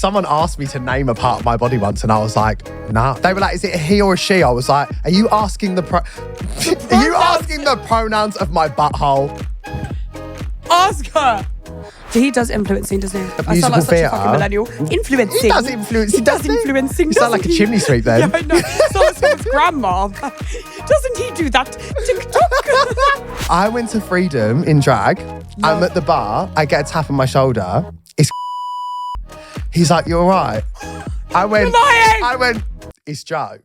Someone asked me to name a part of my body once and I was like, nah. They were like, is it a he or a she? I was like, are you asking the pronouns of my butthole? Ask her. He does influencing, doesn't he? I sound like such a fucking millennial. Influencing. He does influence. He does influencing. You sound like a chimney sweep then. Yeah, I know. Sounds like someone's grandma. Doesn't he do that? TikTok. I went to Freedom in drag. No. I'm at the bar. I get a tap on my shoulder. It's He's like, you all right? I went, it's Joe.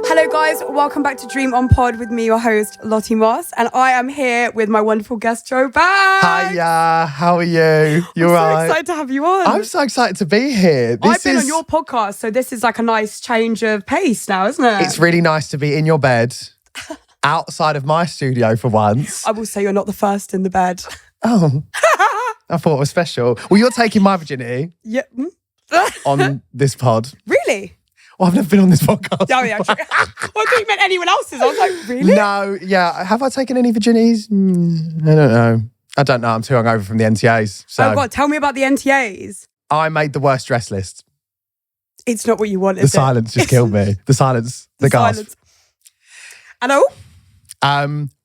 Hello guys, welcome back to Dream on Pod with me, your host, Lottie Moss. And I am here with my wonderful guest, Joe Bag. Hiya, how are you? You all right? I'm so excited to have you on. I'm so excited to be here. I've been on your podcast, so this is like a nice change of pace now, isn't it? It's really nice to be in your bed, outside of my studio for once. I will say you're not the first in the bed. Oh, I thought it was special. Well, you're taking my virginity Yeah. on this pod. Really? Well, I've never been on this podcast. Oh, yeah. True. Well, I thought you meant anyone else's. I was like, really? No, yeah. Have I taken any virginities? I don't know. I'm too hungover from the NTAs. So Oh, God, tell me about the NTAs. I made the worst dress list. It's not what you want, The is it? silence just killed me. The silence. The gasp. Silence. Hello?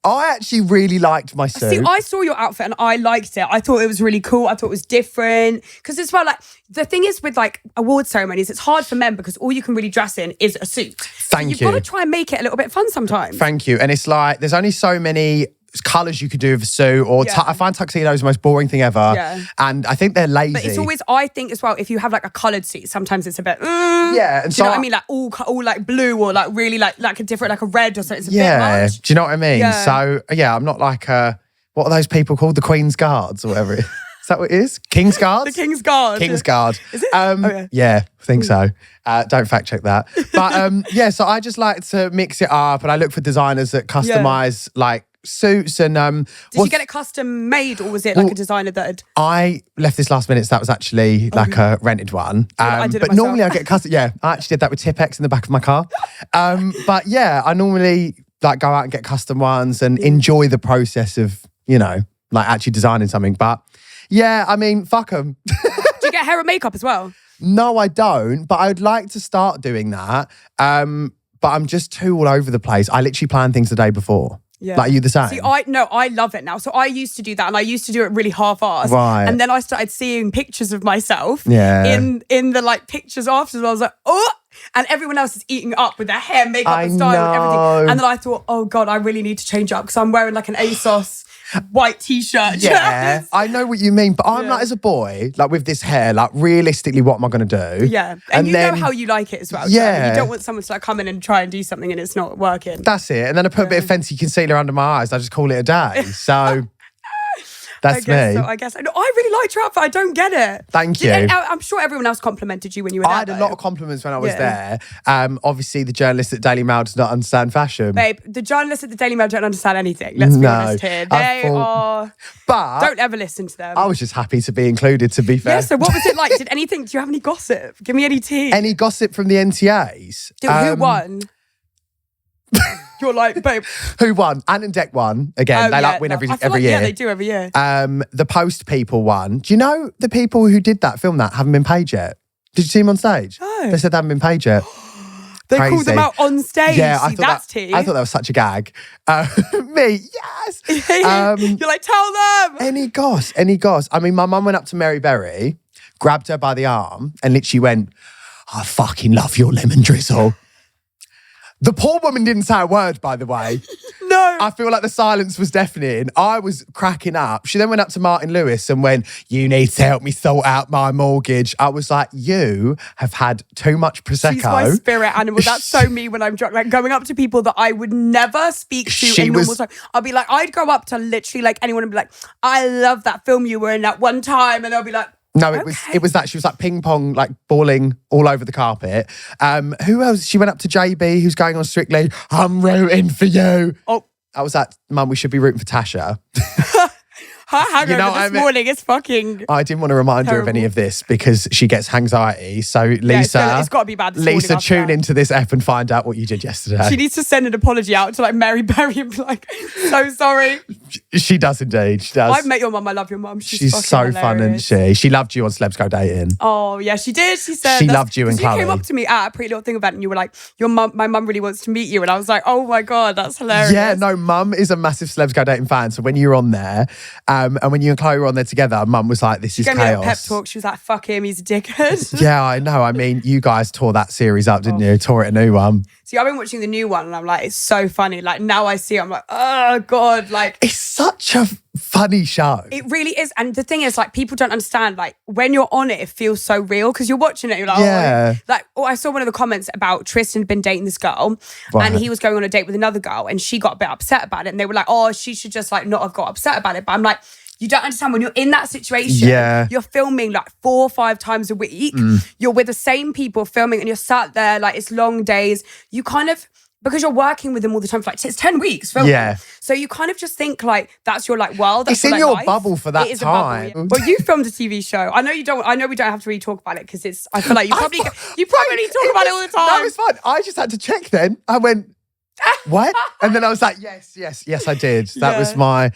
I actually really liked my suit. See, I saw your outfit and I liked it. I thought it was really cool. I thought it was different. Because it's well, like, the thing is with like award ceremonies, it's hard for men because all you can really dress in is a suit. Thank you. You've got to try and make it a little bit fun sometimes. Thank you. And it's like, there's only so many colours you could do with a suit, or Yeah. I find tuxedos the most boring thing ever. Yeah. And I think they're lazy. But it's always, I think as well, if you have like a coloured suit, sometimes it's a bit, yeah. And do you know what I mean? Like all like blue or like really like a different, like a red or something. It's a bit much. Do you know what I mean? Yeah. So, yeah, I'm not like, what are those people called? The Queen's Guards or whatever it is. Is that what it is? King's Guards? The King's Guard. King's Guard. Is it? Yeah. Yeah, I think so. Don't fact check that. But yeah, so I just like to mix it up and I look for designers that customise like suits and Did you get it custom made or was it like a designer that had... I left this last minute, so that was actually like a rented one. I did it but myself. normally I get custom. Yeah, I actually did that with Tipex in the back of my car. But yeah, I normally like go out and get custom ones and enjoy the process of, you know, like actually designing something. But yeah, I mean, fuck them. Do you get hair and makeup as well? No, I don't. But I'd like to start doing that. But I'm just too all over the place. I literally plan things the day before. Yeah. Like, are you the same? See, I love it now. So I used to do that and I used to do it really half-assed. Right. And then I started seeing pictures of myself Yeah. in the like pictures after. I was like, oh, and everyone else is eating up with their hair, makeup and style and everything. And then I thought, oh God, I really need to change up because I'm wearing like an ASOS white t-shirt. Yeah, I know what you mean, but I'm like, as a boy, like with this hair, like realistically, what am I going to do? Yeah. And you know how you like it as well. Yeah. You don't want someone to like come in and try and do something and it's not working. That's it. And then I put a bit of fancy concealer under my eyes. I just call it a day. So that's me. I guess. No, I really liked your outfit. I don't get it. Thank you. I'm sure everyone else complimented you when you were there. I had a lot of compliments when I was Yeah. there. Obviously, the journalist at Daily Mail does not understand fashion. Babe, the journalists at the Daily Mail don't understand anything. Let's be honest here. They are... But Don't ever listen to them. I was just happy to be included, to be fair. Yeah, so what was it like? Do you have any gossip? Give me any tea. Any gossip from the NTAs? Who won? You're like, babe. Who won? Ant and Deck won. Again, they like win every year. Yeah, they do every year. The Post people won. Do you know the people who did that, filmed that, haven't been paid yet? Did you see them on stage? No. They said they haven't been paid yet. They Crazy. called them out on stage. Yeah, See, that's tea. I thought that was such a gag. Me, yes. You're like, tell them. Any goss. I mean, my mum went up to Mary Berry, grabbed her by the arm and literally went, I fucking love your lemon drizzle. The poor woman didn't say a word, by the way. No. I feel like the silence was deafening. I was cracking up. She then went up to Martin Lewis and went, you need to help me sort out my mortgage. I was like, you have had too much Prosecco. She's my spirit animal. That's so me when I'm drunk. Like going up to people that I would never speak to in normal time. I'll be like, I'd go up to literally like anyone and be like, I love that film you were in at one time. And they'll be like, no, it was that. She was like ping pong, like balling all over the carpet. Who else? She went up to JB, who's going on Strictly. I'm rooting for you. Oh. I was like, Mum, we should be rooting for Tasha. hangover You know what I this mean? morning is fucking. I didn't want to remind her of any terrible. of this because she gets anxiety. So Lisa, it's got to be bad this morning Lisa, after tune that. into this app and find out what you did yesterday. She needs to send an apology out to like Mary Berry and be like, so sorry. She does indeed. She does. I've met your mum. I love your mum. She's fucking so fun, hilarious. isn't she? She loved you on Celebs Go Dating. Oh yeah, she did. She said She loved you and 'cause you came Chloe. up to me at a Pretty Little Thing event and you were like, my mum really wants to meet you, and I was like, oh my god, that's hilarious. Yeah, no, Mum is a massive Celebs Go Dating fan. So when you were on there, and when you and Chloe were on there together, Mum was like, "This is Gave me a chaos." pep talk. She was like, fuck him, he's a dickhead. Yeah, I know. I mean, you guys tore that series up, didn't you? Tore it a new one. See, I've been watching the new one and I'm like, it's so funny. Like now I see it, I'm like, oh god, like It's such a funny show. it really is. And the thing is, like, people don't understand, like, when you're on it, it feels so real because you're watching it, you're like, Yeah. I saw one of the comments about Tristan had been dating this girl Right. and he was going on a date with another girl and she got a bit upset about it. And they were like, oh, she should just like not have got upset about it. But I'm like, you don't understand when you're in that situation, Yeah. you're filming like 4 or 5 times a week. You're with the same people filming and you're sat there, like, it's long days. You kind of, because you're working with them all the time for like, it's 10 weeks filming. Yeah. So you kind of just think like, that's your like world. That's It's in like, your life. bubble for that It is a bubble, time. yeah. Well, you filmed a TV show. I know you don't, I know we don't have to really talk about it because it's, I feel like you probably talk about it all the time. That was fun. I just had to check then. I went, what? And then I was like, yes, I did. That was my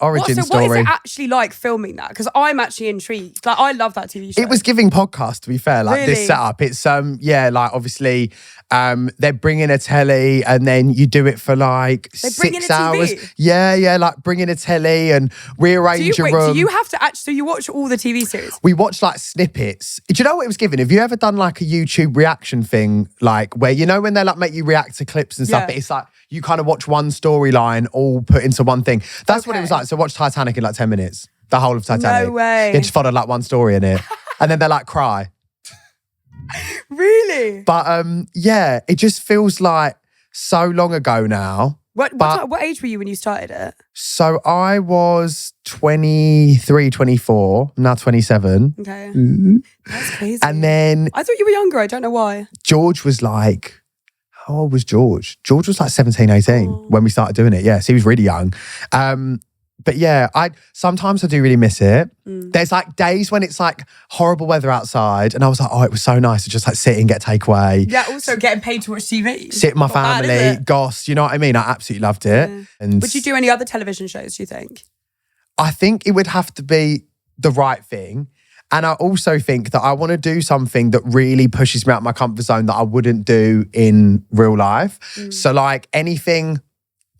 origin What is story. it actually like filming that? Because I'm actually intrigued. Like, I love that TV show. It was giving podcast, to be fair, like Really? this setup. It's like obviously they're bringing a telly and then you do it for like bring in 6 a hours. TV? Yeah, like bringing a telly and rearrange your room. do you have to actually, so you watch all the TV series? We watched like snippets. Do you know what it was given? Have you ever done like a YouTube reaction thing, like where you know when they like make you react to clips and stuff, Yeah. but it's like you kind of watch one storyline all put into one thing. That's what it was Okay. like. So watch Titanic in like 10 minutes. The whole of Titanic. No way. You just followed like one story in it. And then they're like cry. Really? But yeah, it just feels like so long ago now. What age were you when you started it? So I was 23, 24, now 27. Okay. That's crazy. And then I thought you were younger. I don't know why. George was like, how old was George? George was like 17, 18 when we started doing it. Yes, he was really young. But yeah, sometimes I do really miss it. There's like days when it's like horrible weather outside and I was like, oh, it was so nice to just like sit and get takeaway. Yeah, also getting paid to watch TV. Sit with my Not bad, is family, it? goss, you know what I mean? I absolutely loved it. Yeah. And Would you do any other television shows, do you think? I think it would have to be the right thing. And I also think that I want to do something that really pushes me out of my comfort zone that I wouldn't do in real life. So like anything,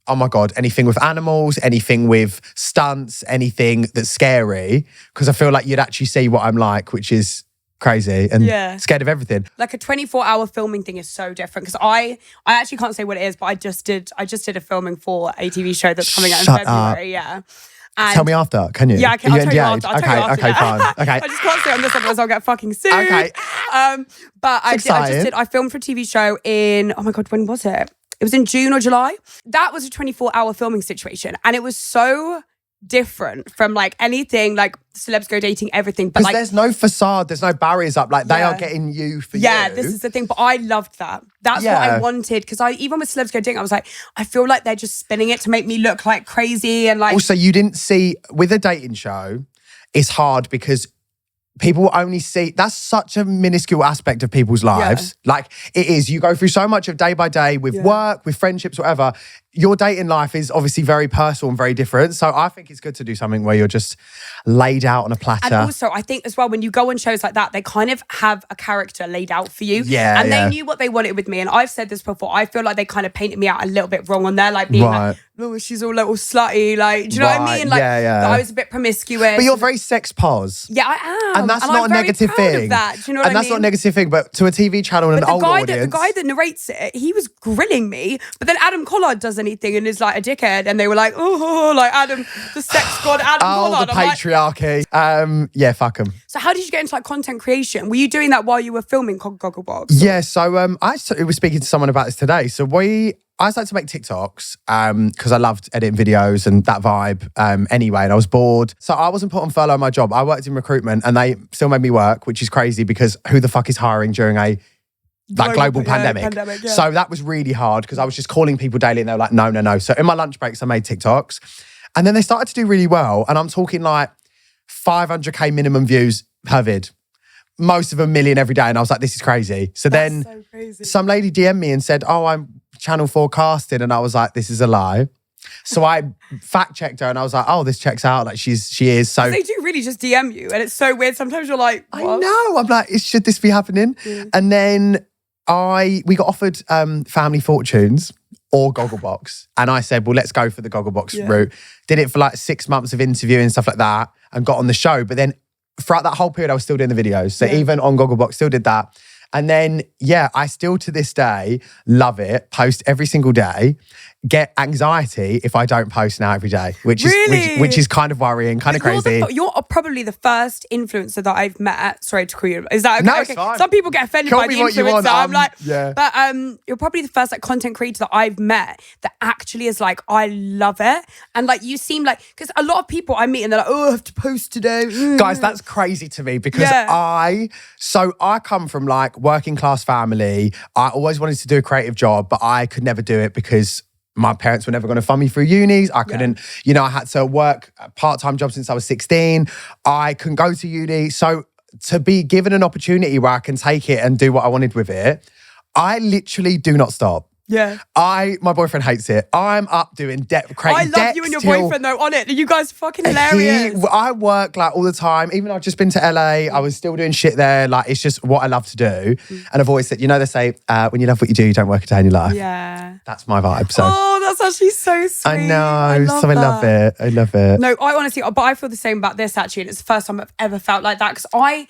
oh my God, anything with animals, anything with stunts, anything that's scary. Because I feel like you'd actually see what I'm like, which is crazy and scared of everything. Like a 24-hour filming thing is so different because I actually can't say what it is, but I just did a filming for a TV show that's coming out in Shut February. Yeah. And Tell me after, can you? Yeah, okay, Are I'll tell you after. I'll tell you after, okay, yeah. fine. Okay. I just can't say on this otherwise I'll get fucking sued. Okay. But I filmed for a TV show in, oh my God, when was it? It was in June or July. That was a 24-hour filming situation. And it was so different from like anything, like Celebs Go Dating, everything. But Because like, there's no facade, there's no barriers up. Like they are getting you for you. yeah, this is the thing. But I loved that. That's what I wanted. Because even with Celebs Go Dating, I was like, I feel like they're just spinning it to make me look like crazy and like. Also, you didn't see, with a dating show, it's hard because people will only see, that's such a minuscule aspect of people's lives. Like it is, you go through so much of day by day with work, with friendships, whatever. Your dating life is obviously very personal and very different. So I think it's good to do something where you're just laid out on a platter. And also, I think as well, when you go on shows like that, they kind of have a character laid out for you. Yeah, and they knew what they wanted with me. And I've said this before, I feel like they kind of painted me out a little bit wrong on there, like being like, oh, she's all little slutty, like, do you know what I mean? Like, that I was a bit promiscuous. But you're very sex pos. Yeah, I am. And that's I'm not a very negative proud thing. Of that. Do you know what I mean? And that's not a negative thing, but to a TV channel and an old audience. The guy that narrates it, he was grilling me. But then Adam Collard does anything and is like a dickhead. And they were like, oh, like Adam, the sex god Adam Collard. The patriarchy. Yeah, fuck them. So how did you get into like content creation? Were you doing that while you were filming Gogglebox? Yeah, so I was speaking to someone about this today. So I started to make TikToks because I loved editing videos and that vibe anyway, and I was bored. So I wasn't put on furlough on my job. I worked in recruitment and they still made me work, which is crazy because who the fuck is hiring during a global pandemic? Yeah. So that was really hard because I was just calling people daily and they were like, no. So in my lunch breaks, I made TikToks. And then they started to do really well. And I'm talking like 500K minimum views per vid. Most of them 1 million every day. And I was like, this is crazy. So then so crazy. Some lady DM'd me and said, oh, I'm Channel 4 casting. And I was like, this is a lie. So I fact checked her and I was like, oh, this checks out. Like she is. So they do really just DM you. And it's so weird. Sometimes you're like, what? I know. I'm like, should this be happening? Yeah. And then we got offered Family Fortunes or Gogglebox. And I said, well, let's go for the Gogglebox route. Did it for like 6 months of interviewing and stuff like that and got on the show. But then throughout that whole period, I was still doing the videos. So even on Gogglebox, still did that. And then, I still to this day love it, post every single day, get anxiety if I don't post now every day, which is kind of worrying, kind of crazy. You're probably the first influencer that I've met. Sorry to call you. Is that okay? No, it's fine. Some people get offended by the influencer. I'm like, but you're probably the first like content creator that I've met that actually is like, I love it. And like, you seem like, because a lot of people I meet and they're like, oh, I have to post today. Guys, that's crazy to me because I come from like working class family. I always wanted to do a creative job, but I could never do it because my parents were never going to fund me through unis. I couldn't, I had to work a part-time job since I was 16. I couldn't go to uni. So to be given an opportunity where I can take it and do what I wanted with it, I literally do not stop. Yeah. My boyfriend hates it. I'm up doing creating I love you and your boyfriend though on it. You guys are fucking hilarious. I work like all the time. Even though I've just been to LA, I was still doing shit there. Like it's just what I love to do. And I've always said, they say, when you love what you do, you don't work a day in your life. Yeah. That's my vibe. So. Oh, that's actually so sweet. I know. I love it. I love it. No, I honestly, but I feel the same about this actually. And it's the first time I've ever felt like that. Because I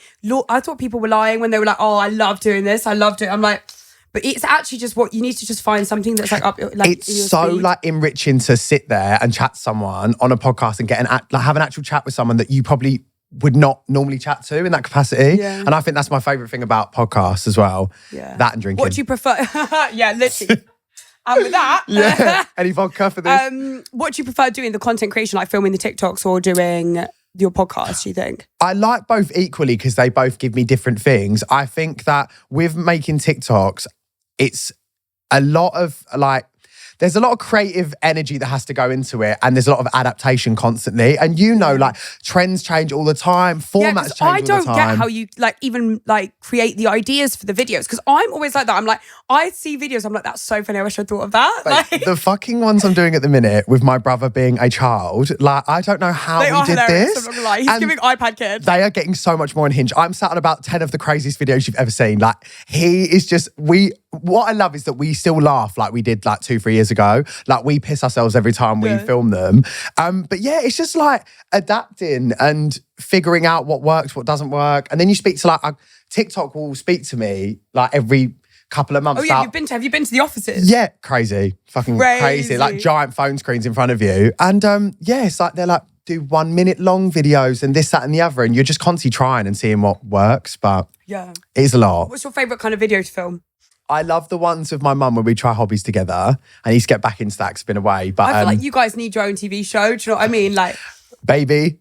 thought people were lying when they were like, oh, I love doing this. I loved it. I'm like, but it's actually just what you need to just find something that's like up. Like it's so speed. Like enriching to sit there and chat to someone on a podcast and get have an actual chat with someone that you probably would not normally chat to in that capacity. Yeah. And I think that's my favourite thing about podcasts as well. Yeah. That and drinking. What do you prefer? Yeah, literally. And with that, any vodka for this? What do you prefer doing? The content creation, like filming the TikToks or doing your podcast, do you think? I like both equally because they both give me different things. I think that with making TikToks, it's a lot of like, there's a lot of creative energy that has to go into it and there's a lot of adaptation constantly. And like trends change all the time, formats change all the time. I don't get how you like even like create the ideas for the videos because I'm always like that. I'm like, I see videos, I'm like, that's so funny, I wish I thought of that. Like, the fucking ones I'm doing at the minute with my brother being a child, like I don't know how we did this. I'm not gonna lie. He's giving iPad kids. They are getting so much more unhinged. I'm sat on about 10 of the craziest videos you've ever seen. Like he is just, what I love is that we still laugh like we did like 2-3 years ago. Like we piss ourselves every time we film them. But it's just like adapting and figuring out what works, what doesn't work. And then you speak to like, TikTok will speak to me like every couple of months. Oh yeah, have you been to the offices? Yeah, crazy. Fucking crazy. Like giant phone screens in front of you. And it's like they're like, do 1 minute long videos and this, that and the other. And you're just constantly trying and seeing what works. But it is a lot. What's your favourite kind of video to film? I love the ones with my mum when we try hobbies together. I need to get back into that because it's been away. But I feel like you guys need your own TV show. Do you know what I mean? Like, baby,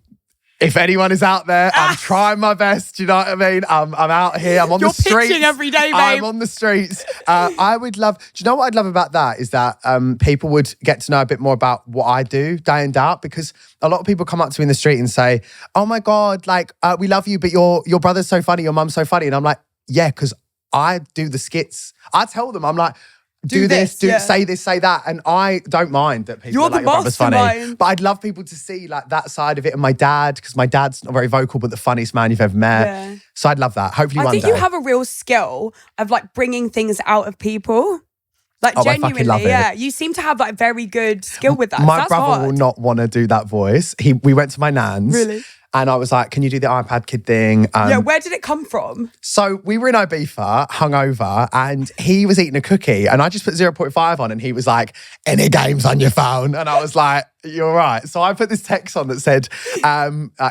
if anyone is out there, I'm trying my best. Do you know what I mean? I'm out here. I'm on the streets. You're pitching every day, babe. I'm on the streets. I would love. Do you know what I'd love about that is that people would get to know a bit more about what I do day in day out because a lot of people come up to me in the street and say, "Oh my God, like we love you, but your brother's so funny, your mum's so funny," and I'm like, "Yeah, because I do the skits. I tell them, I'm like, do this, say this, say that. And I don't mind that people are like, your brother's funny. But I'd love people to see like that side of it. And my dad, because my dad's not very vocal, but the funniest man you've ever met. Yeah. So I'd love that. Hopefully one day. I think you have a real skill of like bringing things out of people. Like genuinely, love it. You seem to have like very good skill with that. My brother will not want to do that voice. We went to my nan's. Really? And I was like, can you do the iPad kid thing? Where did it come from? So we were in Ibiza, hungover, and he was eating a cookie. And I just put 0.5 on and he was like, any games on your phone? And I was like, you're right. So I put this text on that said,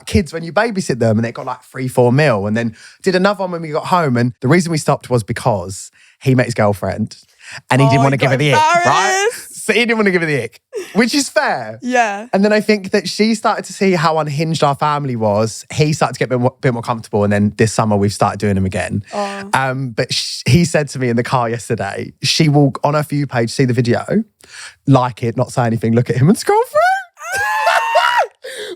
kids, when you babysit them, and they got like 3-4 mil. And then did another one when we got home. And the reason we stopped was because he met his girlfriend and he didn't want to give her the ick, right? So he didn't want to give her the ick, which is fair. Yeah. And then I think that she started to see how unhinged our family was. He started to get a bit more comfortable. And then this summer we've started doing them again. Oh. But he said to me in the car yesterday, she will, on her For You page, see the video, like it, not say anything, look at him and scroll through.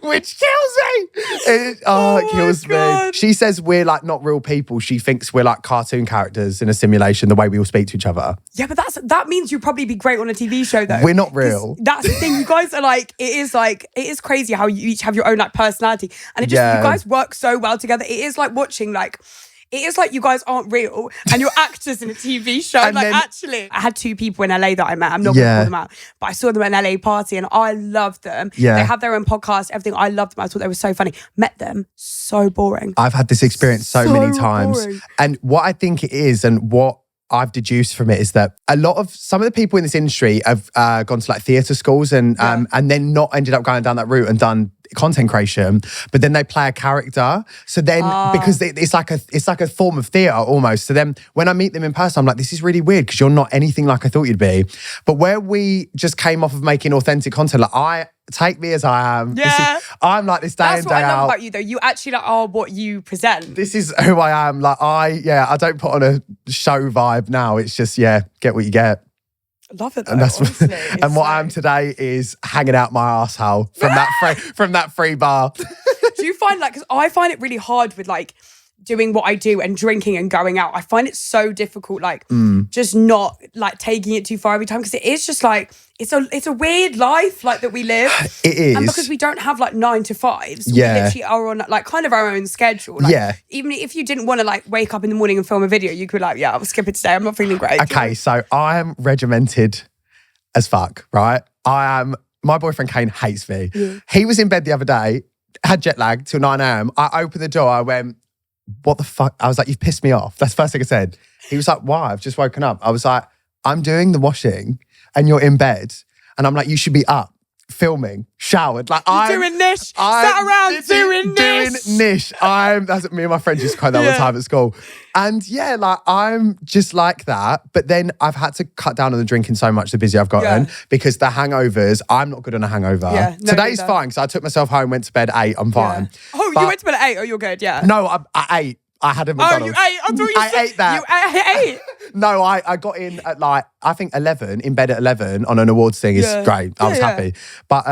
which kills me. It kills me. She says we're like not real people. She thinks we're like cartoon characters in a simulation, the way we all speak to each other. Yeah, but that means you'd probably be great on a TV show though. We're not real. That's the thing. You guys are like, it is crazy how you each have your own like personality. And you guys work so well together. It is like watching it is like you guys aren't real and you're actors in a TV show. Actually, I had 2 people in LA that I met. I'm not going to call them out, but I saw them at an LA party and I loved them. Yeah. They have their own podcast, everything. I loved them. I thought they were so funny. Met them, so boring. I've had this experience so many times. Boring. And what I think it is and what I've deduced from it is that some of the people in this industry have gone to like theatre schools and then not ended up going down that route and done content creation, but then they play a character. So then because it's like a form of theatre almost. So then when I meet them in person, I'm like, this is really weird because you're not anything like I thought you'd be. But where we just came off of making authentic content, like take me as I am. Yeah. I'm like this day in, day out. That's what I love about you though. You actually are what you present. This is who I am. Like I don't put on a show vibe now. It's just, get what you get. Love it though, honestly. And what I am today is hanging out my arsehole from that free bar. Do you find because I find it really hard with doing what I do and drinking and going out. I find it so difficult, just not taking it too far every time because it is just it's a weird life that we live. It is. And because we don't have 9 to 5s, we literally are on kind of our own schedule. Even if you didn't want to wake up in the morning and film a video, you could I'll skip it today. I'm not feeling great. Okay, so I am regimented as fuck, right? My boyfriend Kane hates me. Yeah. He was in bed the other day, had jet lag till 9 a.m. I opened the door, I went, what the fuck? I was like, you've pissed me off. That's the first thing I said. He was like, why? I've just woken up. I was like, I'm doing the washing and you're in bed. And I'm like, you should be up, filming, showered. You're doing niche. Sat around doing niche. That's me and my friends used to quote that all the time at school. And I'm just like that. But then I've had to cut down on the drinking so much the busier I've gotten because the hangovers, I'm not good on a hangover. Yeah, today's fine because I took myself home, went to bed at 8, I'm fine. Yeah. Oh, you went to bed at 8? Oh, you're good, yeah. No, I ate. I had a McDonald's. Oh, you ate? I thought you said ate that. You ate? No, I got in at I think 11, in bed at 11 on an awards thing is great. I was happy. But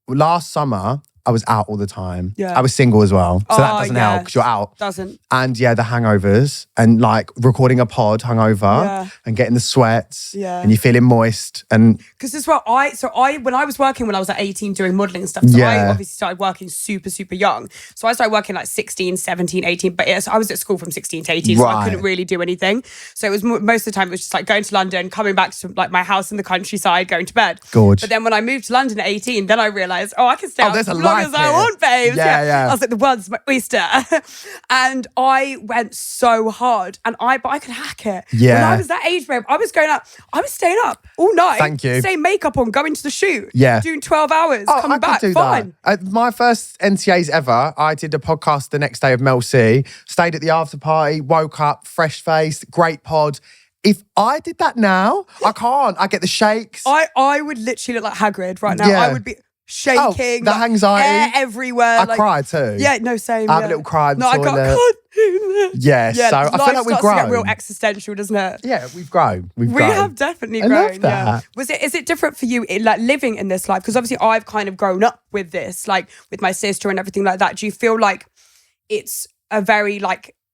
last summer, I was out all the time. Yeah. I was single as well. So that doesn't help because you're out. Doesn't. And the hangovers and recording a pod hungover and getting the sweats and you're feeling moist. And because as well, when I was working when I was 18 doing modelling and stuff, so I obviously started working super, super young. So I started working 16, 17, 18, but I was at school from 16 to 18, so I couldn't really do anything. So it was most of the time, it was just going to London, coming back to my house in the countryside, going to bed. Gorge. But then when I moved to London at 18, then I realised, I can stay out as long as I want, babes. Yeah. I was like, the world's my oyster. And I went so hard but I could hack it. Yeah. When I was that age, babe, I was going up, I was staying up all night. Thank you. Staying makeup on, going to the shoot. Yeah. Doing 12 hours, coming back, fine. My first NTAs ever, I did a podcast the next day of Mel C, stayed at the after party, woke up, fresh faced, great pod. If I did that now, I can't. I get the shakes. I would literally look like Hagrid right now. Yeah. I would be shaking. The anxiety. Air everywhere. I cry too. Yeah, no, same. I have a little cry in the toilet. I can't do that. Yeah, so I feel like we've grown. To get real existential, doesn't it? Yeah, we've grown. We have definitely grown. I love that. Yeah. Is it different for you in living in this life? Because obviously I've kind of grown up with this, with my sister and everything like that. Do you feel like it's a very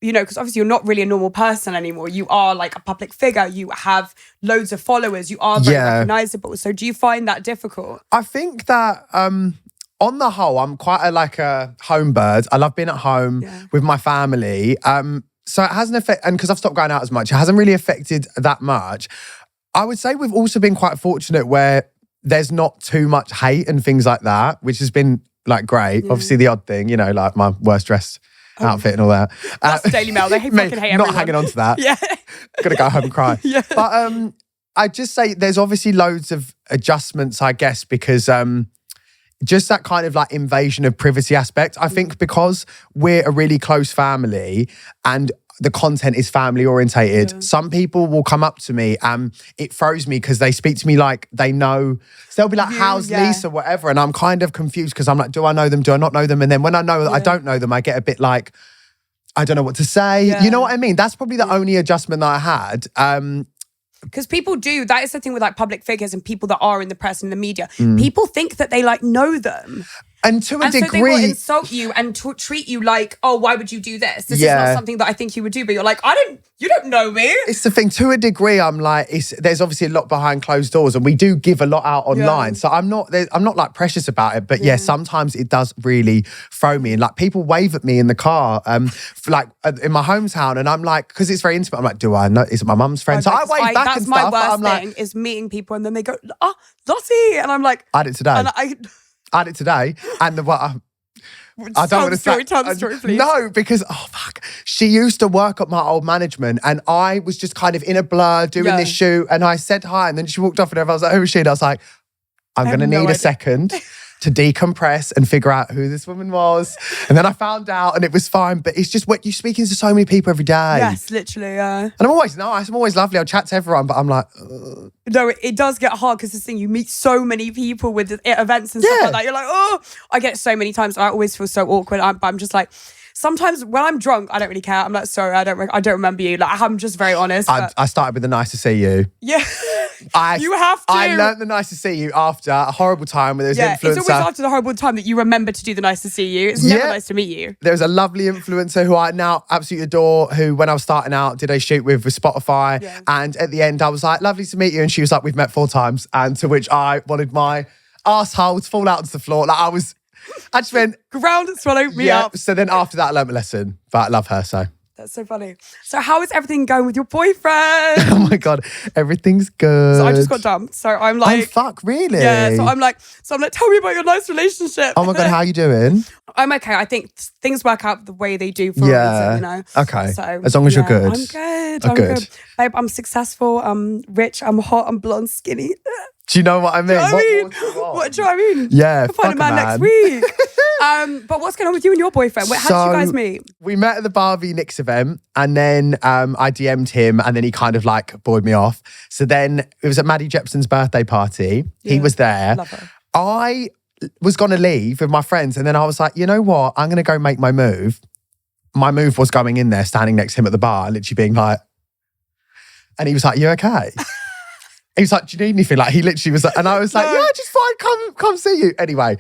because obviously you're not really a normal person anymore. You are a public figure. You have loads of followers. You are very recognizable. So do you find that difficult? I think that on the whole, I'm quite a home bird. I love being at home with my family. So it hasn't affected, and because I've stopped going out as much, it hasn't really affected that much. I would say we've also been quite fortunate where there's not too much hate and things like that, which has been great. Yeah. Obviously the odd thing, my worst dressed outfit and all that. That's the Daily Mail. They fucking hate everyone. Not hanging on to that. Yeah. Gotta go home and cry. Yeah. But I'd just say there's obviously loads of adjustments, I guess, because just that kind of invasion of privacy aspect. I think because we're a really close family and the content is family orientated, some people will come up to me and it throws me because they speak to me like they know. So they'll be like, how's Lisa, whatever. And I'm kind of confused because I'm like, do I know them? Do I not know them? And then when I know that I don't know them, I get a bit I don't know what to say. Yeah. You know what I mean? That's probably the only adjustment that I had. Because people do, that is the thing with public figures and people that are in the press and the media. People think that they know them. And to a So they degree, will insult you and treat you like, oh, why would you do this? This is not something that I think you would do. But you're like, you don't know me. It's the thing. To a degree, I'm like, there's obviously a lot behind closed doors, and we do give a lot out online. So I'm not like precious about it. But sometimes it does really throw me. And like people wave at me in the car, like in my hometown, and I'm like, because it's very intimate. I'm like, do I know? Is it my mum's friend? So I wave back and stuff. That's my worst thing is meeting people, and then they go, oh, Lottie, and I'm like, I had it today. And I had it today, and I don't want to say. Tell the story, please. No, because, oh, fuck. She used to work at my old management and I was just kind of in a blur doing this shoot and I said hi and then she walked off and I was like, who is she? And I was like, I'm going to need a second to decompress and figure out who this woman was. And then I found out and it was fine. But it's just what you're speaking to so many people every day. Yes, literally, yeah. And I'm always nice. I'm always lovely. I'll chat to everyone, but I'm like, ugh. No, it does get hard because this thing, you meet so many people with events and stuff like that. You're like, oh, I get it so many times. I always feel so awkward. I'm just like, sometimes when I'm drunk, I don't really care. I'm like, sorry, I don't remember you. Like, I'm just very honest. I started with the nice to see you. Yeah. You have to. I learned the nice to see you after a horrible time where there was an influencer. It's always after the horrible time that you remember to do the nice to see you. It's never nice to meet you. There was a lovely influencer who I now absolutely adore, who when I was starting out did a shoot with Spotify. Yeah. And at the end I was like, lovely to meet you. And she was like, we've met 4 times. And to which I wanted my asshole to fall out onto the floor. Like I just went, ground and swallow me up. So then after that I learned a lesson, but I love her so. That's so funny. So how is everything going with your boyfriend? Oh my God, everything's good. So I just got dumped. So I'm like, oh fuck, really? Yeah. So I'm like, tell me about your nice relationship. Oh my God, how are you doing? I'm okay. I think things work out the way they do for a reason, you know. Okay. So as long as you're good. I'm good. I'm good. Babe, I'm successful. I'm rich. I'm hot. I'm blonde, skinny. Do you know what I mean? What do I mean? Yeah, I'll find a man next week. But what's going on with you and your boyfriend? How did you guys meet? We met at the Barbie Nix event and then I DM'd him and then he kind of like bored me off. So then it was at Maddie Jepson's birthday party. Yeah, he was there. Love her. I was going to leave with my friends and then I was like, you know what? I'm going to go make my move. My move was going in there, standing next to him at the bar, literally being like, and he was like, you okay? He was like, do you need anything? Like, he literally was like, and I was like, yeah, just fine, come see you. Anyway,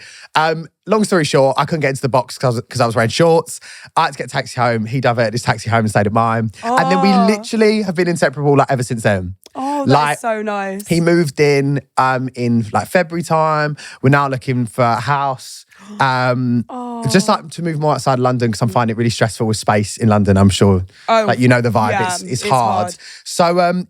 long story short, I couldn't get into the box because I was wearing shorts. I had to get a taxi home. He diverted his taxi home and stayed at mine. Oh. And then we literally have been inseparable like ever since then. Oh, that's so nice. He moved in like February time. We're now looking for a house. Just like to move more outside London because I'm finding it really stressful with space in London. I'm sure, like you know the vibe. Yeah, it's hard. So and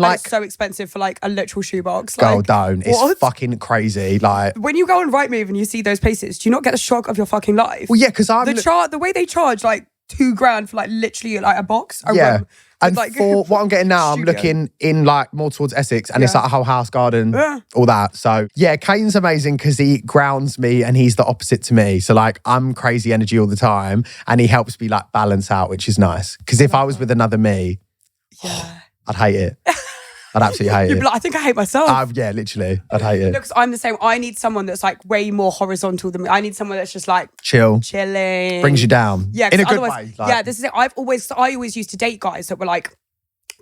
like it's so expensive for like a literal shoebox. Girl, don't. It's fucking crazy. Like when you go on Rightmove and you see those places, do you not get the shock of your fucking life? Well, yeah, because the way they charge like $2,000 for like literally like a box. Room. And like, for what I'm getting now, I'm looking in like more towards Essex and it's like a whole house garden, all that. So yeah, Caden's amazing because he grounds me and he's the opposite to me. So like I'm crazy energy all the time and he helps me like balance out, which is nice. Because if I was with another me, I'd hate it. I'd absolutely hate it. I think I hate myself. Yeah, literally. I'd hate it. Because I'm the same. I need someone that's like way more horizontal than me. I need someone that's just like chilling. Brings you down. Yeah, in a good way. Like, yeah, this is it. I always used to date guys that were like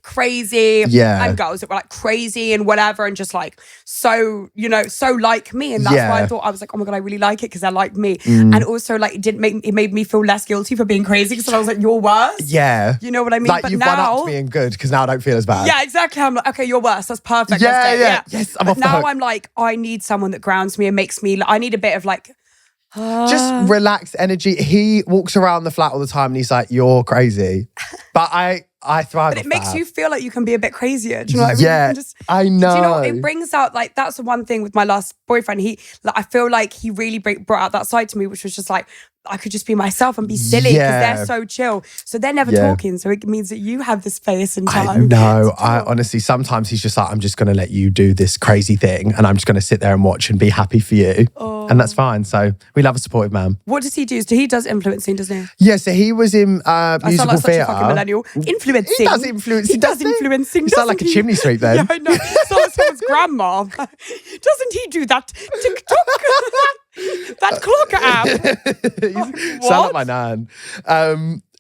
crazy and girls that were like crazy and whatever and just like so like me, and that's why I thought, I was like, oh my God, I really like it because they're like me. And also like it made me feel less guilty for being crazy because I was like, you're worse. You know what I mean? Like, but you've won up to being good because now I don't feel as bad. Yeah, exactly. I'm like, okay, you're worse, that's perfect. Yes, I'm off the hook. Now I'm like, I need someone that grounds me and makes me, I need a bit of like just relaxed energy. He walks around the flat all the time and he's like, you're crazy. But I thrive. But it makes you feel like you can be a bit crazier. Do you know what I mean? Yeah, I know. Do you know what? It brings out, like, that's the one thing with my last boyfriend. I feel like he really brought out that side to me, which was just like, I could just be myself and be silly because they're so chill. So they're never talking. So it means that you have this space and time. I know. I honestly, sometimes he's just like, I'm just going to let you do this crazy thing and I'm just going to sit there and watch and be happy for you. Oh. And that's fine. So we love a supportive man. What does he do? He does influencing, doesn't he? Yeah, so he was in musical theatre. I sound like such a fucking millennial. Influencing. He does influencing. He does influencing. You sound like a chimney sweep then. Yeah, I know. Sound like someone's grandma. Doesn't he do that TikTok? That clock app. You sound like my nan.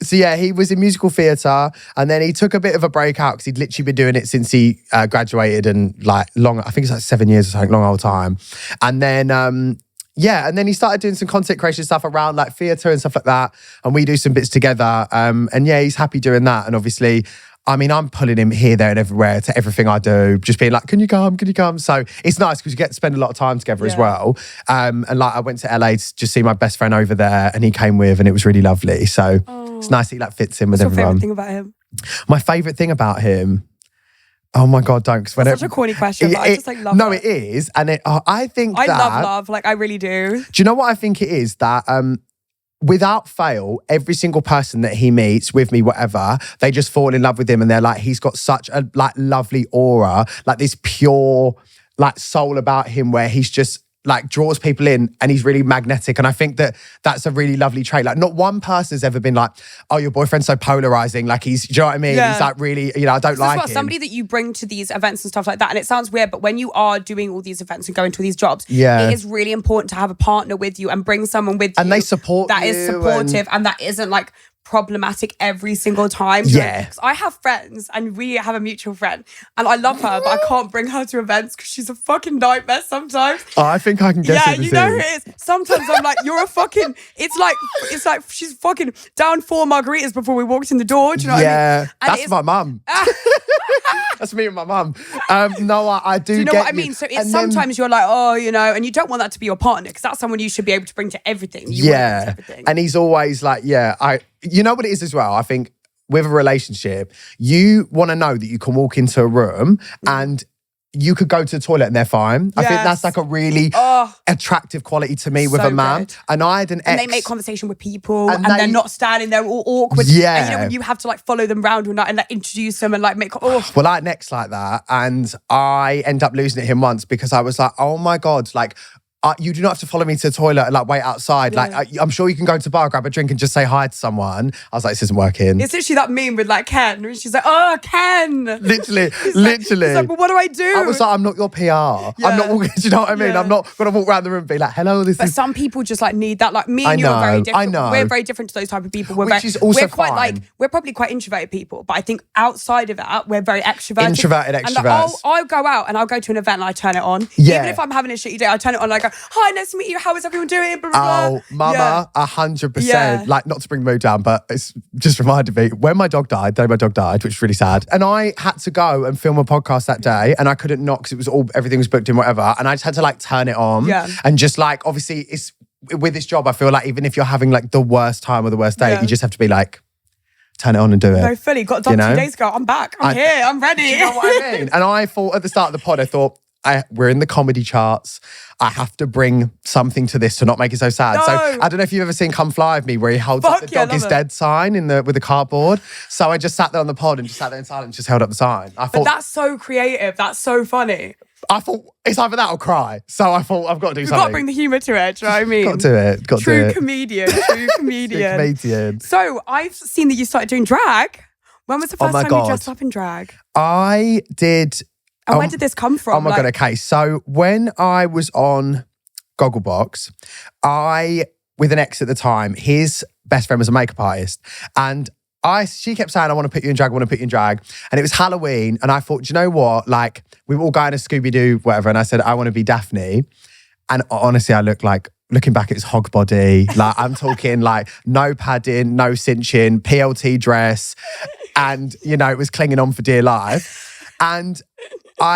So yeah, he was in musical theatre and then he took a bit of a break out because he'd literally been doing it since he graduated and like long, I think it's like 7 years or something, long old time. And then yeah, and then he started doing some content creation stuff around like theatre and stuff like that. And we do some bits together. And yeah, he's happy doing that. And obviously, I mean, I'm pulling him here, there and everywhere to everything I do, just being like, can you come? Can you come? So it's nice because you get to spend a lot of time together as well. And like I went to LA to just see my best friend over there and he came with and it was really lovely. So it's nice that he like fits in with everyone. What's your favourite thing about him? My favourite thing about him, oh my God, don't. Cause That's such a corny question, but I just like love it. No, it is. And I think I love love. Like I really do. Do you know what I think it is? That without fail, every single person that he meets with me, whatever, they just fall in love with him and they're like, he's got such a like lovely aura, like this pure like soul about him where he's just like draws people in and he's really magnetic. And I think that that's a really lovely trait. Like not one person has ever been like, oh, your boyfriend's so polarizing. Like do you know what I mean? Yeah. He's like really, I don't like him. Somebody that you bring to these events and stuff like that. And it sounds weird, but when you are doing all these events and going to these jobs, it is really important to have a partner with you and bring someone with you. And they support that you. That is supportive and that isn't like problematic every single time. Yeah. Because I have friends and we have a mutual friend and I love her, but I can't bring her to events because she's a fucking nightmare sometimes. Oh, I think I can guess who it is. Sometimes I'm like, you're a fucking, it's like she's fucking down 4 margaritas before we walked in the door. Do you know what I mean? And that's my mum. That's me and my mum. No, I do. Do you know what I mean? So it's sometimes you're like, oh, and you don't want that to be your partner because that's someone you should be able to bring to everything. And he's always like, you know what it is as well? I think with a relationship, you want to know that you can walk into a room and you could go to the toilet and they're fine. Yes. I think that's like a really attractive quality to me with a man. Good. And I had an ex. And they make conversation with people and they're not standing there all awkward. Yeah. And when you have to like follow them around all night and like introduce them and like make... Well, I had an ex like that and I ended up losing it him once because I was like, oh my God, like... you do not have to follow me to the toilet and like wait outside. Yeah. Like I'm sure you can go to the bar, grab a drink and just say hi to someone. I was like, this isn't working. It's literally that meme with like Ken. And she's like, oh, Ken. Literally. He's like, well, what do I do? I was like, I'm not your PR. Yeah. I'm not walking, do you know what I mean? I'm not going to walk around the room and be like, hello, But some people just like need that. Like me and you are very different. I know. We're very different to those type of people. Which is also quite fine. We're probably quite introverted people. But I think outside of that, we're very extroverted. Introverted extroverts. And like, I'll go out and I'll go to an event and I turn it on. Yeah. Even if I'm having a shitty day, I turn it on and I go, hi, nice to meet you. How is everyone doing? Blah, blah, blah. Oh, mama, 100%. Like, not to bring the mood down, but it's just reminded me when my dog died, the day my dog died, which was really sad. And I had to go and film a podcast that day and I couldn't not because everything was booked in, whatever. And I just had to like turn it on. Yeah. And just like, obviously, it's with this job, I feel like even if you're having like the worst time or the worst day, you just have to be like, turn it on and do it. No, fully. Got done 2 days ago. I'm back. I'm here. I'm ready. You know what I mean? And I thought at the start of the pod, I thought, we're in the comedy charts. I have to bring something to this to not make it so sad. No. So I don't know if you've ever seen Come Fly With Me where he holds up the dog is dead sign with the cardboard. So I just sat there on the pod and just sat there in silence, just held up the sign. But that's so creative. That's so funny. I thought it's either that or cry. So I thought I've got to do something. You've got to bring the humour to it, do you know what I mean? Got to do it. True comedian. True comedian. So I've seen that you started doing drag. When was the first time you dressed up in drag? I did... And where did this come from? Oh my God, okay. So when I was on Gogglebox, with an ex at the time, his best friend was a makeup artist. And she kept saying, I want to put you in drag, I want to put you in drag. And it was Halloween. And I thought, do you know what? Like, we were all going to Scooby-Doo, whatever. And I said, I want to be Daphne. And honestly, I look like, looking back, it's hog body. Like, I'm talking like no padding, no cinching, PLT dress. And, it was clinging on for dear life. And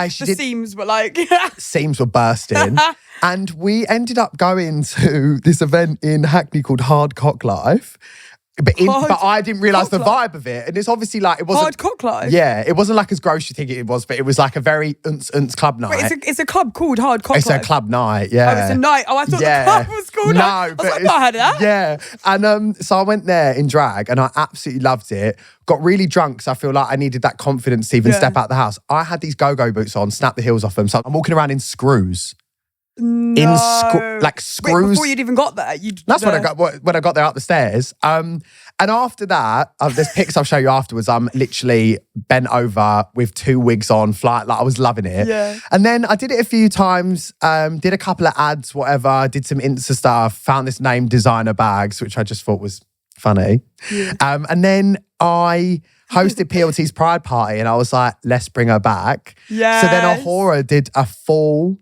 seams were like... seams were bursting. And we ended up going to this event in Hackney called Hard Cock Life. But I didn't realise the vibe of it. And it's obviously like, it wasn't... Hard Cock Life? Yeah, it wasn't like as gross you think it was, but it was like a very club night. Wait, it's a club called Hard Cock Life? It's a club night, yeah. Oh, it's a night. Oh, I thought the club was called... No, I was like, I've not heard of that. Yeah. And so I went there in drag and I absolutely loved it. Got really drunk, so I feel like I needed that confidence to even step out the house. I had these go-go boots on, snapped the heels off them, so I'm walking around in screws. No. Screws. Wait, before you'd even got there? That's when I got there up the stairs. And after that, there's pics I'll show you afterwards. I'm literally bent over with 2 wigs on, like I was loving it. Yeah. And then I did it a few times, did a couple of ads, whatever, did some Insta stuff, found this name Designer Bags, which I just thought was funny. Yeah. And then I hosted PLT's Pride Party and I was like, let's bring her back. Yeah. So then Ahura did a full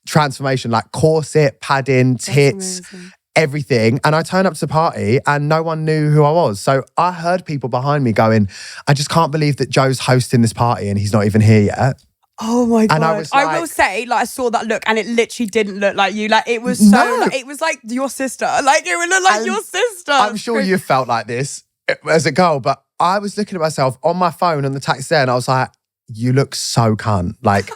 transformation, like corset, padding, tits, everything. And I turned up to the party and no one knew who I was. So I heard people behind me going, I just can't believe that Joe's hosting this party and he's not even here yet. Oh my God. And I was like, I will say, like, I saw that look and it literally didn't look like you. Like, it was so, like, it was like your sister. Like, it would look like your sister. I'm sure you felt like this as a girl, but I was looking at myself on my phone on the taxi there and I was like, you look so cunt. Like,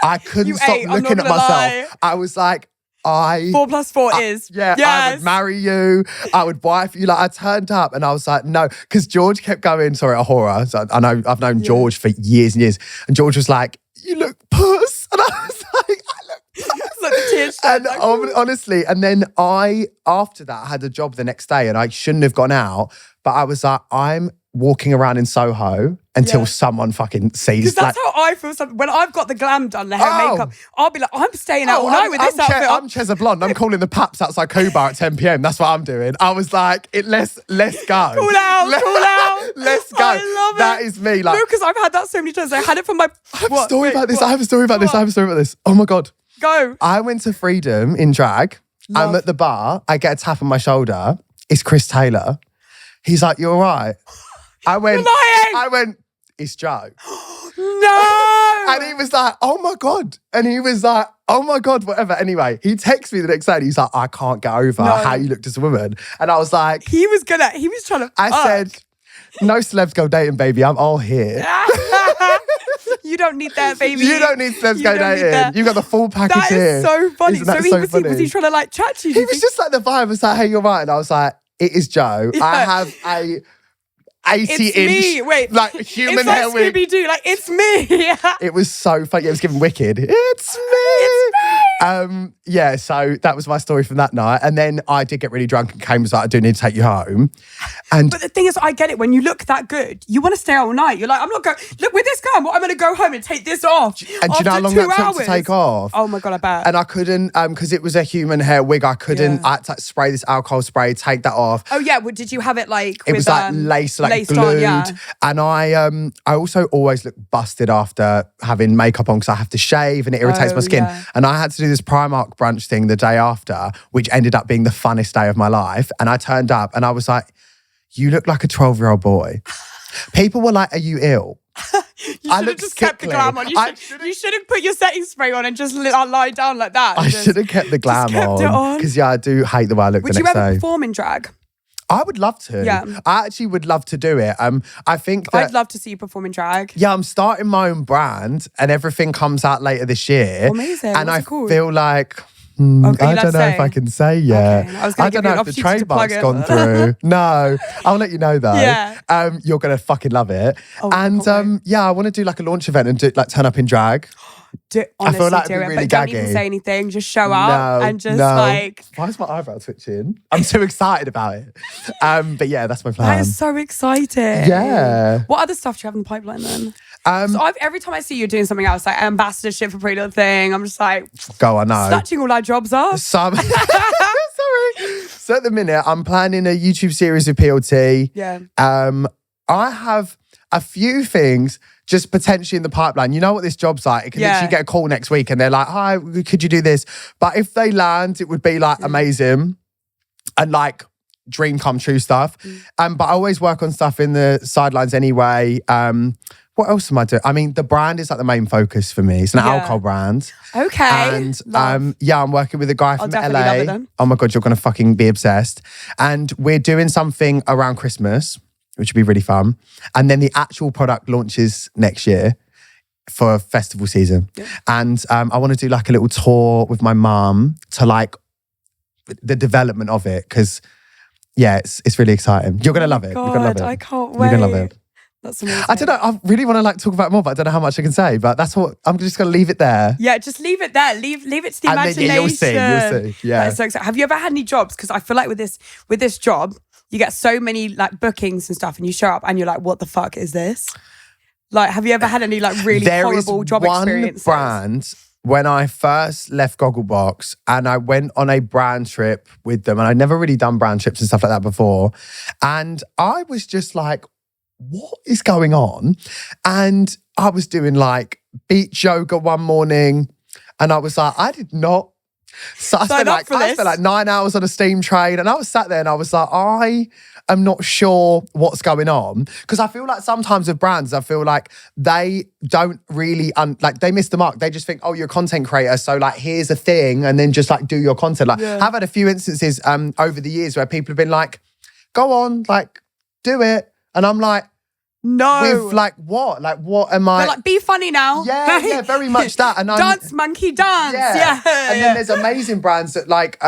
I couldn't stop looking at myself. Lie. I was like, 4 plus 4 is. Yeah, yes. I would marry you. I would wife you. Like, I turned up and I was like, no. Because George kept going, sorry, a horror. So I know, I've known George for years and years. And George was like, you look puss. And I was like, I look puss. Like the tears and like, honestly, and then after that, had a job the next day and I shouldn't have gone out. But I was like, I'm walking around in Soho until someone fucking sees. Because that's how I feel. When I've got the glam done, the hair and makeup, I'll be like, I'm staying out all night with this outfit. I'm Cheza Blonde. I'm calling the paps outside Kubar at 10 p.m. That's what I'm doing. I was like, let's go. Cool out. Let's go. I love it. That is me. Like, no, because I've had that so many times. I had it from my... I have a story about this. Oh my God. Go. I went to Freedom in drag. I'm at the bar. I get a tap on my shoulder. It's Chris Taylor. He's like, you all right? I went, it's Joe. No. And he was like, oh my God. And he was like, oh my God, whatever. Anyway, he texts me the next day and he's like, I can't get over how you looked as a woman. And I was like... He was trying to... I said, no celebs go dating, baby. I'm all here. You don't need that, baby. You don't need celebs go dating. You got the full package here. That is so funny. Isn't that so funny? Was he trying to like chat to you? He was just like the vibe. Was like, hey, you're right. And I was like, it is Joe. Yeah. I have a 80-inch like human hair wig. It's like Scooby-Doo. Like, it's me. It was so funny. It was giving Wicked. It's me. Yeah, so that was my story from that night. And then I did get really drunk and came and was like, I do need to take you home. But the thing is, I get it. When you look that good, you want to stay out all night. You're like, I'm not going, look, with this gum, I'm going to go home and take this off. And do you know how long that took to take off? Oh my God, I bet. And I couldn't, because it was a human hair wig, I couldn't, I had to spray this alcohol spray, take that off. Oh yeah, well, did you have it like it was like lace, like laced glued. On, And I also always look busted after having makeup on because I have to shave and it irritates my skin. Yeah. And I had to do this Primark brunch thing the day after, which ended up being the funnest day of my life. And I turned up and I was like, you look like a 12-year-old boy. People were like, are you ill? You should have just kept the glam on. You should have put your setting spray on and just lie down like that. I should have kept the glam on. Because I do hate the way I look the next day. Would you ever perform in drag? I would love to. Yeah. I actually would love to do it. I think that... I'd love to see you perform in drag. Yeah, I'm starting my own brand and everything comes out later this year. Amazing. And What's it called? feel like... I don't know if I can say yet. Okay. I don't know if the trademark's gone through. No, I'll let you know though. Yeah. You're gonna fucking love it. Oh, and I want to do like a launch event and turn up in drag. Honestly, I feel like do it, really but don't gaggy. even say anything. Just show up and just like. Why is my eyebrow twitching? I'm too excited about it. But yeah, that's my plan. That is so exciting. Yeah. What other stuff do you have in the pipeline then? So every time I see you doing something else, like ambassadorship for Pretty Little Thing, I'm just like, go, I know. Snatching all our jobs up. Sorry. So at the minute, I'm planning a YouTube series with PLT. Yeah. I have a few things just potentially in the pipeline. You know what this job's like? It can literally get a call next week and they're like, hi, could you do this? But if they land, it would be like amazing and like dream come true stuff. But I always work on stuff in the sidelines anyway. What else am I doing? I mean, the brand is like the main focus for me. It's an alcohol brand. Okay. And I'm working with a guy from I'll LA. love it then. Oh my God, you're going to fucking be obsessed. And we're doing something around Christmas, which would be really fun. And then the actual product launches next year for festival season. Yeah. And I want to do like a little tour with my mum to like the development of it. Because yeah, it's really exciting. You're going to love it. God, you're going to love it. I can't wait. You're going to love it. That's amazing. I don't know. I really want to like talk about it more, but I don't know how much I can say. But that's what I'm just going to leave it there. Yeah, just leave it there. Leave it to the imagination. Then, you'll see. Yeah. That is so exciting. Have you ever had any jobs? Because I feel like with this job, you get so many like bookings and stuff, and you show up and you're like, "What the fuck is this?" Like, have you ever had any like really horrible job experiences? There is one brand. When I first left Gogglebox and I went on a brand trip with them, and I'd never really done brand trips and stuff like that before, and I was just like, what is going on? And I was doing like beach yoga one morning, And I was like, I did not. So I spent like 9 hours on a steam train, and I was sat there and I was like, I am not sure what's going on. Because I feel like sometimes with brands, I feel like they don't really, like they miss the mark. They just think, oh, you're a content creator, so like here's a thing, and then just like do your content. Like I've had a few instances over the years where people have been like, go on, like do it. And I'm like, no. With like what? Like what am I? They're like, be funny now. Yeah, very much that. And dance, monkey, dance. Yeah. And then there's amazing brands that like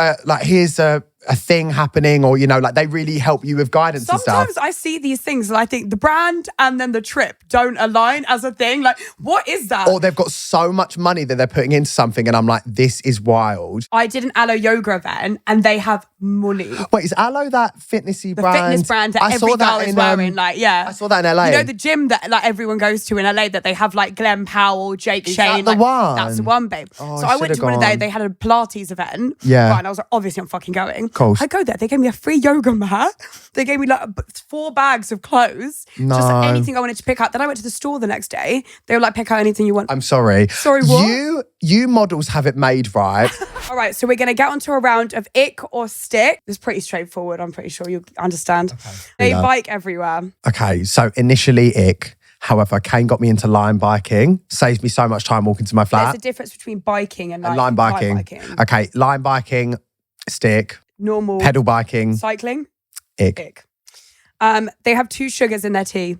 here's a thing happening, or, you know, like they really help you with guidance and stuff. Sometimes I see these things and I think the brand and then the trip don't align as a thing. Like, what is that? Or they've got so much money that they're putting into something and I'm like, this is wild. I did an Aloe yoga event and they have money. Wait, is Aloe that fitnessy brand? The fitness brand that every girl is wearing, like, yeah. I saw that in LA. You know the gym that like everyone goes to in LA that they have like Glenn Powell, Jake Is Shane. that the one? That's the one, babe. Oh, so I went to one of they had a Pilates event. Yeah. Right, and I was like, obviously I'm fucking going. Of course. I go there, they gave me a free yoga mat. They gave me like 4 bags of clothes. No. Just like, anything I wanted to pick up. Then I went to the store the next day. They were like, pick out anything you want. I'm sorry. Sorry, what? You models have it made, right? All right, so we're going to get onto a round of ick or stick. It's pretty straightforward. I'm pretty sure you understand. Okay. They bike everywhere. Okay, so initially ick. However, Kane got me into line biking. Saves me so much time walking to my flat. There's a difference between biking and line biking. Okay, line biking, stick. Normal. Pedal biking. Cycling. Ick. They have 2 sugars in their tea.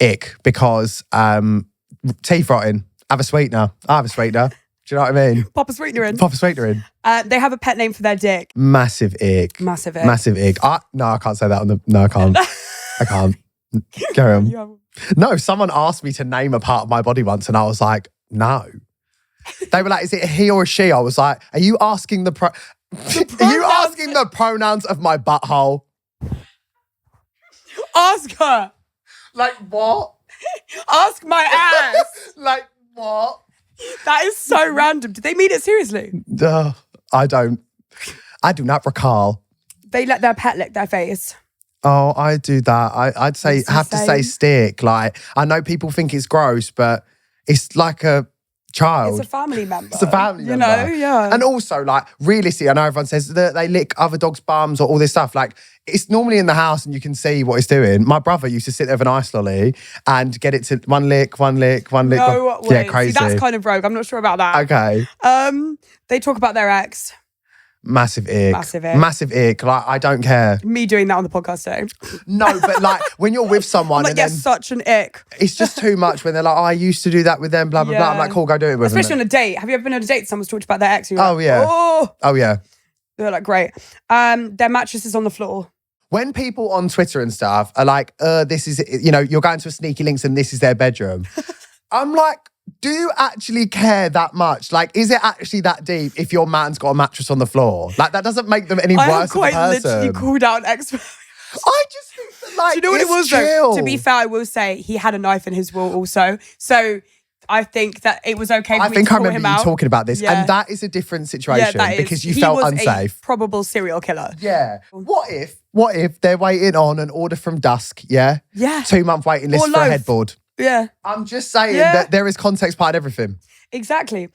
Ick, because teeth rotting. Have a sweetener. I have a sweetener. Do you know what I mean? Pop a sweetener in. Pop a sweetener in. They have a pet name for their dick. Massive ick. Massive ick. Massive ick. No, I can't say that on the... No, I can't. I can't. Carry on. No, someone asked me to name a part of my body once and I was like, no. They were like, is it a he or a she? I was like, are you asking are you asking the pronouns of my butthole? Ask her. Like what? Ask my ass. Like what? That is so random. Did they mean it seriously? I do not recall. They let their pet lick their face. Oh, I do that. I'd say have to say stick. Like, I know people think it's gross, but it's like a child. It's a family member. It's a family member. You know, yeah. And also, like, realistically, I know everyone says that they lick other dogs' bums or all this stuff. Like, it's normally in the house and you can see what it's doing. My brother used to sit there with an ice lolly and get it to one lick. No way. Yeah, crazy. See, that's kind of rogue. I'm not sure about that. Okay. They talk about their ex. Massive ick. Massive ick. Massive ick. Like, I don't care. Me doing that on the podcast today. No, but like when you're with someone, I'm like, and then such an ick. It's just too much when they're like, oh, I used to do that with them, blah, blah, blah. I'm like, cool, go do it with them. Especially on a date. Have you ever been on a date and someone's talked about their ex? And you're oh, like, yeah. Oh, yeah. They're like, great. Their mattress is on the floor. When people on Twitter and stuff are like, this is, you know, you're going to a Sneaky Links and this is their bedroom. I'm like, do you actually care that much? Like, is it actually that deep if your man's got a mattress on the floor? Like, that doesn't make them any worse I as a quite person. literally called out ex. I just think that, like, do you know what it was, chill. though? To be fair, I will say he had a knife in his wall also. So I think that it was okay for me to call him out. I remember you talking about this. Yeah. And that is a different situation because you he felt was unsafe. A probable serial killer. Yeah. What if they're waiting on an order from Dusk, yeah? Yeah. 2-month waiting list for a headboard. Yeah. I'm just saying that there is context behind everything. Exactly.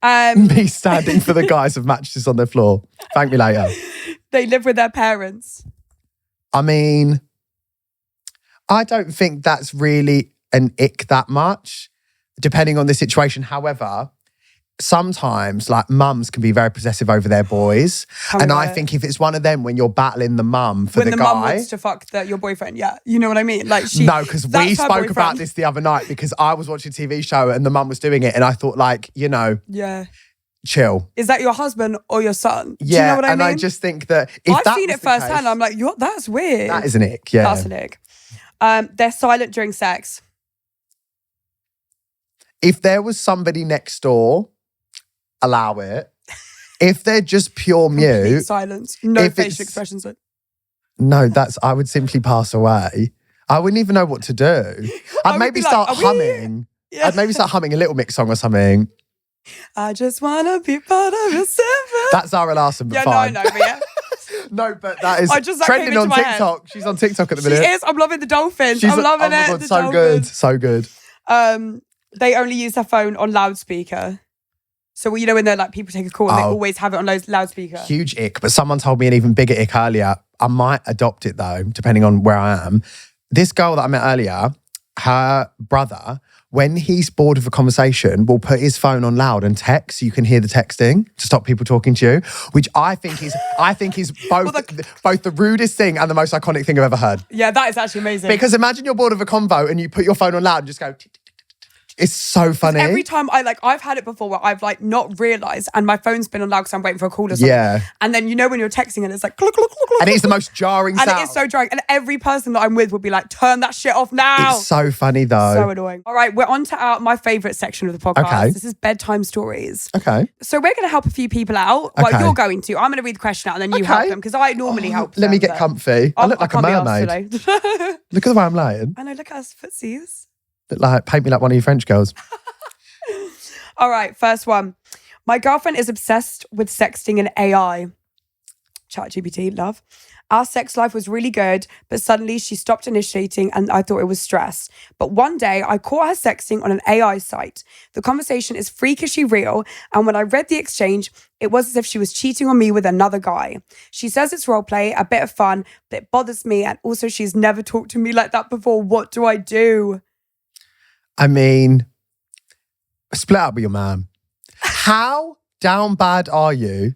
Me standing for the guys with mattresses on their floor. Thank me later. They live with their parents. I mean, I don't think that's really an ick that much, depending on the situation. However, sometimes like mums can be very possessive over their boys. And I think if it's one of them when you're battling the mum for the guy. When the mum wants to fuck your boyfriend, yeah. You know what I mean? Like No, because we spoke about this the other night because I was watching a TV show and the mum was doing it and I thought like, you know. Yeah. Chill. Is that your husband or your son? Yeah, do you know what I mean? I just think that if I've seen it firsthand. I'm like, that's weird. That is an ick, yeah. That's an ick. They're silent during sex. If there was somebody next door, allow it. If they're just pure mute. Silence. No facial expressions. No, I would simply pass away. I wouldn't even know what to do. I'd maybe start humming. Yeah. I'd maybe start humming a Little Mix song or something. I just want to be part of your seven. That's Zara Larsson, but fine. No, but yeah. No, but that is trending on TikTok. She's on TikTok at the minute. She is. I'm loving the dolphins. I'm loving it. God, so good. So good. They only use their phone on loudspeaker. So, you know, when they're like, people take a call and they always have it on loudspeaker. Huge ick. But someone told me an even bigger ick earlier. I might adopt it though, depending on where I am. This girl that I met earlier, her brother, when he's bored of a conversation, will put his phone on loud and text so you can hear the texting to stop people talking to you, which I think is both the rudest thing and the most iconic thing I've ever heard. Yeah, that is actually amazing. Because imagine you're bored of a convo and you put your phone on loud and just go... It's so funny. Every time I've had it before where I've like not realised and my phone's been on loud because I'm waiting for a call or something. Yeah. And then you know when you're texting and it's like cluck, cluck, cluck, cluck, and it's the most jarring sound. And it is so jarring. And every person that I'm with will be like, turn that shit off now. It's so funny though. So annoying. All right, we're on to my favourite section of the podcast. Okay. This is bedtime stories. Okay. So we're going to help a few people out. Well, you're going to. I'm going to read the question out and then you help them because I normally help them. Let me get comfy. I look like a mermaid. Look at the way I'm lying. I know, look at us footsies. Look like, paint me like one of you French girls. All right, first one. My girlfriend is obsessed with sexting and AI. ChatGPT, love. Our sex life was really good, but suddenly she stopped initiating and I thought it was stress. But one day I caught her sexting on an AI site. The conversation is freakishly real, and when I read the exchange, it was as if she was cheating on me with another guy. She says it's roleplay, a bit of fun, but it bothers me, and also she's never talked to me like that before. What do I do? I mean... Split up with your man. How down bad are you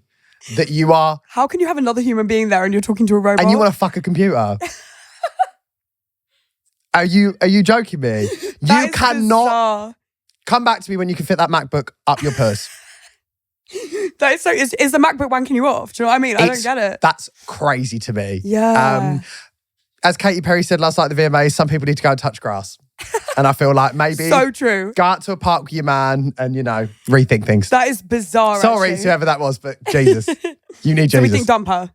that you are... How can you have another human being there and you're talking to a robot? And you want to fuck a computer? Are you joking me? You cannot... Bizarre. Come back to me when you can fit that MacBook up your purse. That is so... Is the MacBook wanking you off? Do you know what I mean? I don't get it. That's crazy to me. Yeah. As Katy Perry said last night at the VMAs, some people need to go and touch grass. And I feel like maybe so true. Go out to a park with your man and, you know, rethink things. That is bizarre. Sorry actually. to whoever that was, but Jesus. You need Jesus. So we think dump her.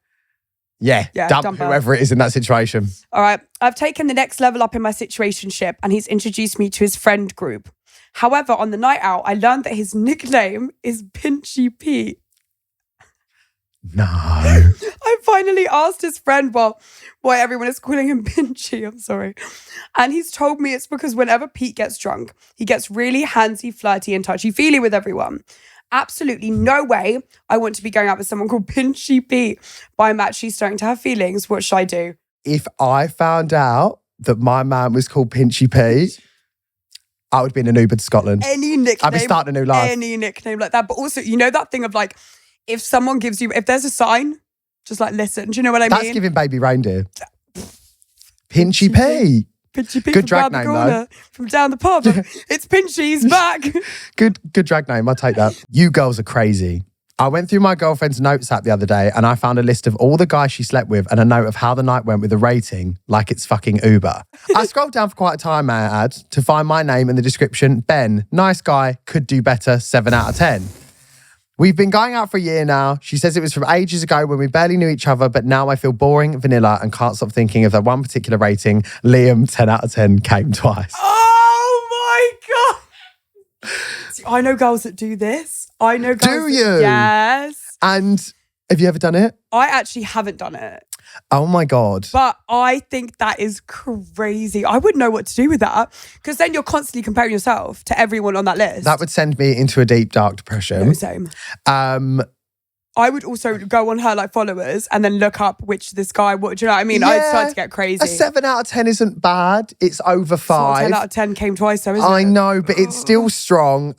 Yeah, dump whoever it is in that situation. All right. I've taken the next level up in my situationship and he's introduced me to his friend group. However, on the night out, I learned that his nickname is Pinchy Pete. No. I finally asked his friend why everyone is calling him Pinchy. I'm sorry. And he's told me it's because whenever Pete gets drunk, he gets really handsy, flirty and touchy-feely with everyone. Absolutely no way I want to be going out with someone called Pinchy Pete. By match, she's starting to have feelings. What should I do? If I found out that my man was called Pinchy Pete, I would be in an Uber to Scotland. Any nickname. I'd be starting a new life. Any nickname like that. But also, you know that thing of like, if someone gives you, if there's a sign, just like listen. Do you know what I mean? That's giving baby reindeer. Pinchy Pete. Pinchy Pete. Good drag name though. From down the pub. It's Pinchy's back. Good drag name. I'll take that. You girls are crazy. I went through my girlfriend's notes app the other day and I found a list of all the guys she slept with and a note of how the night went with a rating like it's fucking Uber. I scrolled down for quite a time, may I add, to find my name in the description. Ben, nice guy, could do better, 7 out of 10. We've been going out for a year now. She says it was from ages ago when we barely knew each other, but now I feel boring, vanilla, and can't stop thinking of that one particular rating. Liam, 10 out of 10, came twice. Oh my God. See, I know girls that do this. I know girls. Do you? Yes. And have you ever done it? I actually haven't done it. Oh my God. But I think that is crazy. I wouldn't know what to do with that because then you're constantly comparing yourself to everyone on that list. That would send me into a deep, dark depression. No, same. I would also go on her like followers and then look up which this guy, what do you know what I mean? Yeah, I'd start to get crazy. A 7 out of 10 isn't bad. It's over 5. 10 out of 10 came twice though, isn't it? I know, but it's still strong.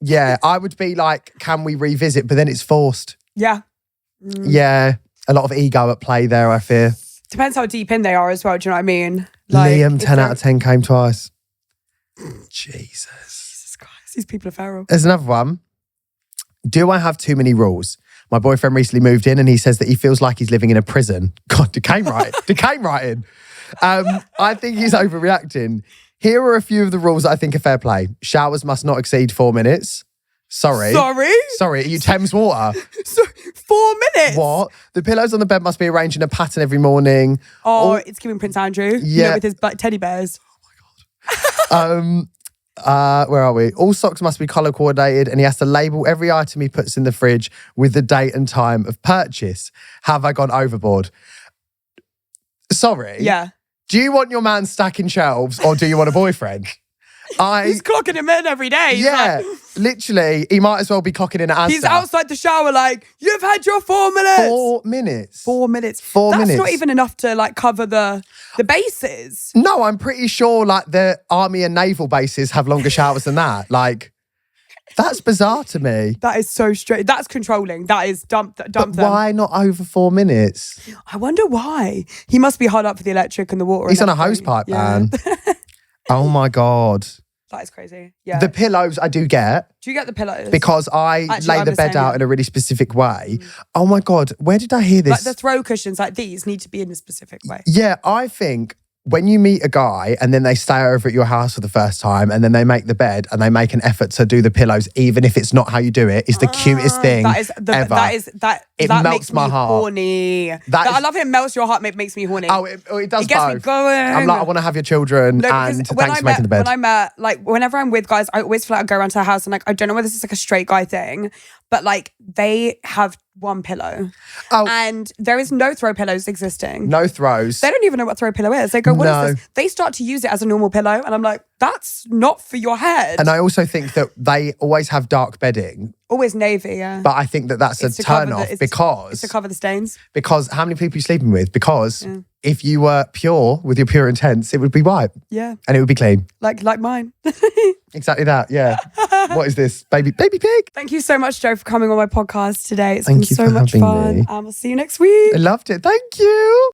Yeah, I would be like, can we revisit? But then it's forced. Yeah. Yeah. A lot of ego at play there, I fear. Depends how deep in they are as well, do you know what I mean? Like, Liam, 10 out of 10 came twice. Jesus Christ, these people are feral. There's another one. Do I have too many rules? My boyfriend recently moved in and he says that he feels like he's living in a prison. God, decaying writing. I think he's overreacting. Here are a few of the rules that I think are fair play. Showers must not exceed 4 minutes. Sorry, are you Thames Water? 4 minutes? What? The pillows on the bed must be arranged in a pattern every morning. Oh, it's giving Prince Andrew. Yeah. You know, with his teddy bears. Oh my God. Where are we? All socks must be colour coordinated and he has to label every item he puts in the fridge with the date and time of purchase. Have I gone overboard? Sorry. Yeah. Do you want your man stacking shelves or do you want a boyfriend? He's clocking him in every day. Yeah, literally, he might as well be clocking in at Asda. He's outside the shower like, you've had your 4 minutes. 4 minutes. 4 minutes. 4 minutes. That's not even enough to like cover the bases. No, I'm pretty sure like the army and naval bases have longer showers than that. Like, that's bizarre to me. That is so straight. That's controlling. That is dump them. Why not over 4 minutes? I wonder why. He must be hard up for the electric and the water. He's on a hose pipe, man. Oh my God. That is crazy. Yeah. The pillows I do get. Do you get the pillows? Because I lay the bed out in a really specific way. Oh my God, where did I hear this? Like the throw cushions like these need to be in a specific way. Yeah, I think when you meet a guy and then they stay over at your house for the first time and then they make the bed and they make an effort to do the pillows, even if it's not how you do it, it's the cutest thing ever. It melts makes my me heart. Horny. I love it. Melts your heart. Makes me horny. Oh, it does. It gets me going. I'm like, I want to have your children, and thanks for making the bed. When I met, like, whenever I'm with guys, I always feel like I go around to their house and like, I don't know whether this is like a straight guy thing, but like they have one pillow. Oh. And there is no throw pillows existing. No throws. They don't even know what throw pillow is. They go, what is this? They start to use it as a normal pillow. And I'm like, that's not for your head. And I also think that they always have dark bedding. Always navy, yeah. But I think that that's a turn off because... It's to cover the stains. Because how many people are you sleeping with? Because if you were pure with your pure intents, it would be white. Yeah. And it would be clean. Like mine. Exactly that, yeah. What is this? Baby pig? Thank you so much, Joe, for coming on my podcast today. It's Thank been you so for much having fun. me. And we'll see you next week. I loved it. Thank you.